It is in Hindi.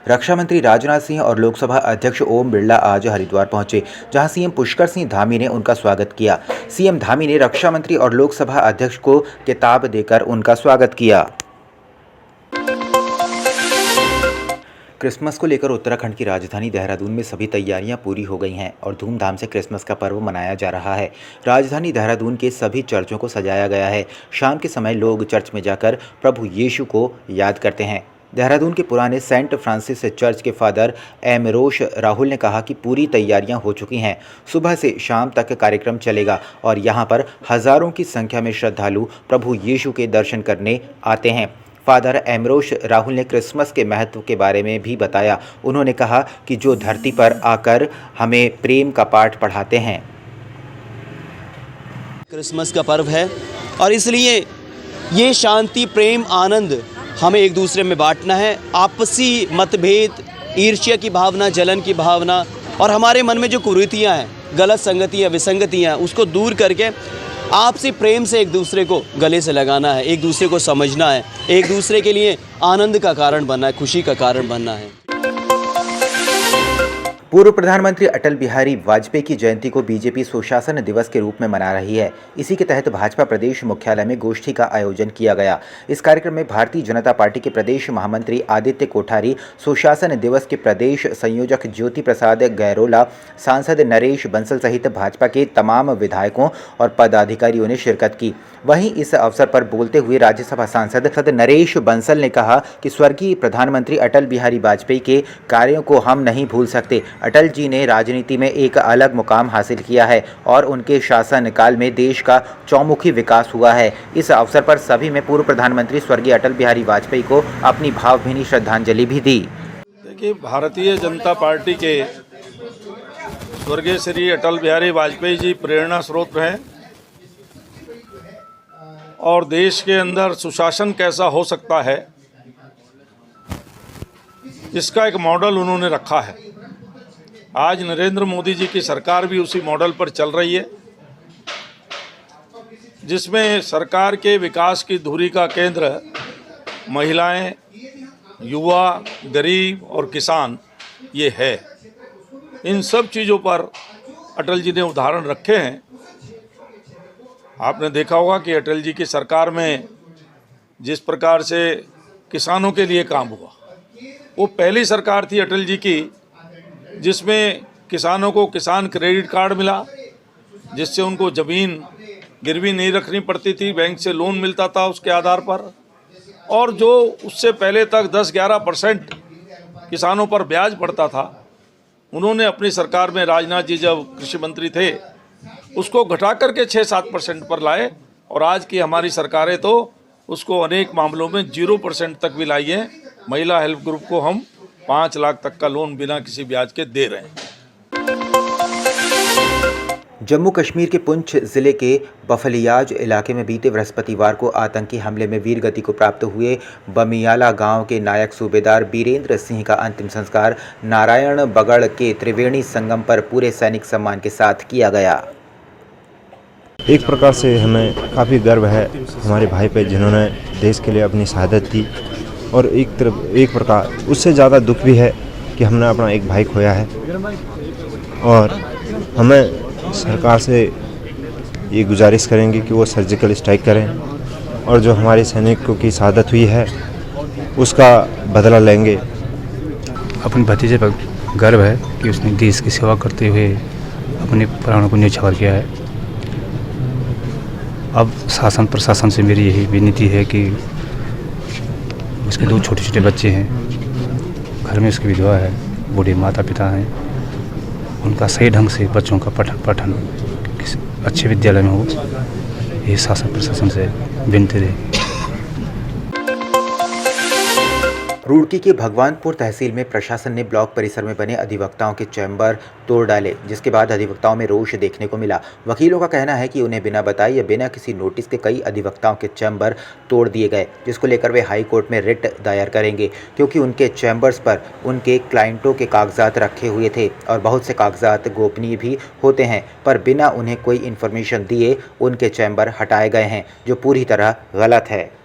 रक्षा मंत्री राजनाथ सिंह और लोकसभा अध्यक्ष ओम बिरला आज हरिद्वार पहुंचे, जहां सीएम पुष्कर सिंह धामी ने उनका स्वागत किया। सीएम धामी ने रक्षा मंत्री और लोकसभा अध्यक्ष को किताब देकर उनका स्वागत किया। क्रिसमस को लेकर उत्तराखंड की राजधानी देहरादून में सभी तैयारियां पूरी हो गई हैं और धूमधाम से क्रिसमस का पर्व मनाया जा रहा है। राजधानी देहरादून के सभी चर्चों को सजाया गया है। शाम के समय लोग चर्च में जाकर प्रभु यीशु को याद करते हैं। देहरादून के पुराने सेंट फ्रांसिस चर्च के फादर एमरोश राहुल ने कहा कि पूरी तैयारियां हो चुकी हैं। सुबह से शाम तक कार्यक्रम चलेगा और यहां पर हज़ारों की संख्या में श्रद्धालु प्रभु यीशु के दर्शन करने आते हैं। फादर एमरोश राहुल ने क्रिसमस के महत्व के बारे में भी बताया। उन्होंने कहा कि जो धरती पर आकर हमें प्रेम का पाठ पढ़ाते हैं। क्रिसमस का पर्व है और इसलिए ये शांति, प्रेम, आनंद हमें एक दूसरे में बांटना है। आपसी मतभेद, ईर्ष्या की भावना, जलन की भावना और हमारे मन में जो कुरीतियाँ हैं, गलत संगतियाँ, विसंगतियाँ, उसको दूर करके आपसी प्रेम से एक दूसरे को गले से लगाना है, एक दूसरे को समझना है, एक दूसरे के लिए आनंद का कारण बनना है, खुशी का कारण बनना है। पूर्व प्रधानमंत्री अटल बिहारी वाजपेयी की जयंती को बीजेपी सुशासन दिवस के रूप में मना रही है। इसी के तहत भाजपा प्रदेश मुख्यालय में गोष्ठी का आयोजन किया गया। इस कार्यक्रम में भारतीय जनता पार्टी के प्रदेश महामंत्री आदित्य कोठारी, सुशासन दिवस के प्रदेश संयोजक ज्योति प्रसाद गैरोला, सांसद नरेश बंसल सहित भाजपा के तमाम विधायकों और पदाधिकारियों ने शिरकत की। वहीं इस अवसर पर बोलते हुए राज्यसभा सांसद नरेश बंसल ने कहा कि स्वर्गीय प्रधानमंत्री अटल बिहारी वाजपेयी के कार्यों को हम नहीं भूल सकते। अटल जी ने राजनीति में एक अलग मुकाम हासिल किया है और उनके शासन काल में देश का चौमुखी विकास हुआ है। इस अवसर पर सभी में पूर्व प्रधानमंत्री स्वर्गीय अटल बिहारी वाजपेयी को अपनी भावभीनी श्रद्धांजलि भी दी। देखिए, भारतीय जनता पार्टी के स्वर्गीय श्री अटल बिहारी वाजपेयी जी प्रेरणा स्रोत हैं और देश के अंदर सुशासन कैसा हो सकता है इसका एक मॉडल उन्होंने रखा है। आज नरेंद्र मोदी जी की सरकार भी उसी मॉडल पर चल रही है, जिसमें सरकार के विकास की धुरी का केंद्र महिलाएं, युवा, गरीब और किसान ये है। इन सब चीज़ों पर अटल जी ने उदाहरण रखे हैं। आपने देखा होगा कि अटल जी की सरकार में जिस प्रकार से किसानों के लिए काम हुआ, वो पहली सरकार थी अटल जी की जिसमें किसानों को किसान क्रेडिट कार्ड मिला, जिससे उनको ज़मीन गिरवी नहीं रखनी पड़ती थी, बैंक से लोन मिलता था उसके आधार पर। और जो उससे पहले तक 10-11% किसानों पर ब्याज पड़ता था, उन्होंने अपनी सरकार में, राजनाथ जी जब कृषि मंत्री थे, उसको घटा करके 6-7% पर लाए और आज की हमारी सरकारें तो उसको अनेक मामलों में 0% तक भी लाई है। महिला हेल्प ग्रुप को हम 5 लाख तक का लोन बिना किसी ब्याज के दे रहे हैं। जम्मू कश्मीर के पुंछ जिले के बफलियाज इलाके में बीते बृहस्पतिवार को आतंकी हमले में वीर गति को प्राप्त हुए बमियाला गांव के नायक सूबेदार बीरेंद्र सिंह का अंतिम संस्कार नारायण बगड़ के त्रिवेणी संगम पर पूरे सैनिक सम्मान के साथ किया गया। एक प्रकार से हमें काफ़ी गर्व है हमारे भाई पे, जिन्होंने देश के लिए अपनी शहादत दी, और एक प्रकार उससे ज़्यादा दुख भी है कि हमने अपना एक भाई खोया है। और हमें सरकार से ये गुजारिश करेंगे कि वो सर्जिकल स्ट्राइक करें और जो हमारे सैनिकों की शहादत हुई है उसका बदला लेंगे। अपने भतीजे पर गर्व है कि उसने देश की सेवा करते हुए अपने प्राणों को न्यौछावर किया है। अब शासन प्रशासन से मेरी यही विनती है कि उसके 2 छोटे बच्चे हैं, घर में उसकी विधवा है, बूढ़े माता पिता हैं, उनका सही ढंग से बच्चों का पठन किसी अच्छे विद्यालय में हो, ये शासन प्रशासन से विनती है। रुड़की के भगवानपुर तहसील में प्रशासन ने ब्लॉक परिसर में बने अधिवक्ताओं के चैम्बर तोड़ डाले, जिसके बाद अधिवक्ताओं में रोष देखने को मिला। वकीलों का कहना है कि उन्हें बिना बताए या बिना किसी नोटिस के कई अधिवक्ताओं के चैम्बर तोड़ दिए गए, जिसको लेकर वे हाई कोर्ट में रिट दायर करेंगे, क्योंकि उनके चैम्बर्स पर उनके क्लाइंटों के कागजात रखे हुए थे और बहुत से कागजात गोपनीय भी होते हैं, पर बिना उन्हें कोई इन्फॉर्मेशन दिए उनके चैम्बर हटाए गए हैं, जो पूरी तरह गलत है।